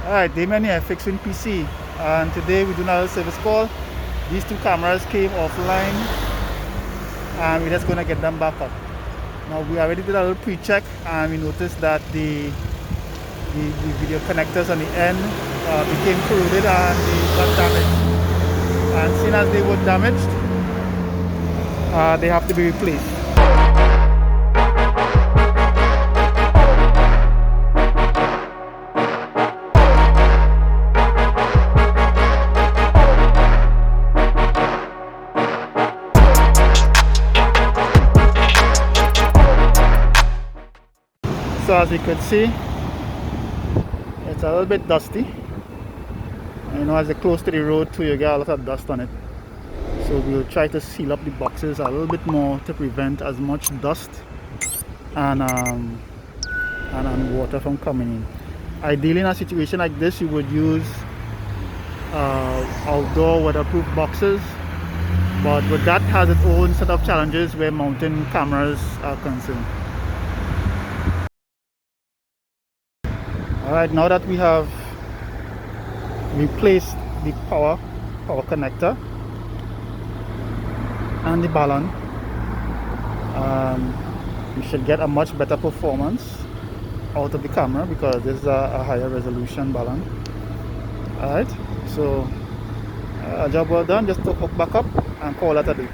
Alright, Damien here, FixWinPC, and today we do another service call. These two cameras came offline and we're just going to get them back up. Now we already did a little pre-check and we noticed that the video connectors on the end became corroded and they got damaged. And seeing as they were damaged, they have to be replaced. So as you can see, it's a little bit dusty. You know, as you're close to the road too, you get a lot of dust on it. So we'll try to seal up the boxes a little bit more to prevent as much dust and water from coming in. Ideally, in a situation like this, you would use outdoor waterproof boxes, but with that has its own set of challenges where mounting cameras are concerned. Alright, now that we have replaced the power connector and the balun, we should get a much better performance out of the camera because this is a higher resolution balun. Alright, so job well done. Just to hook back up and call that a day.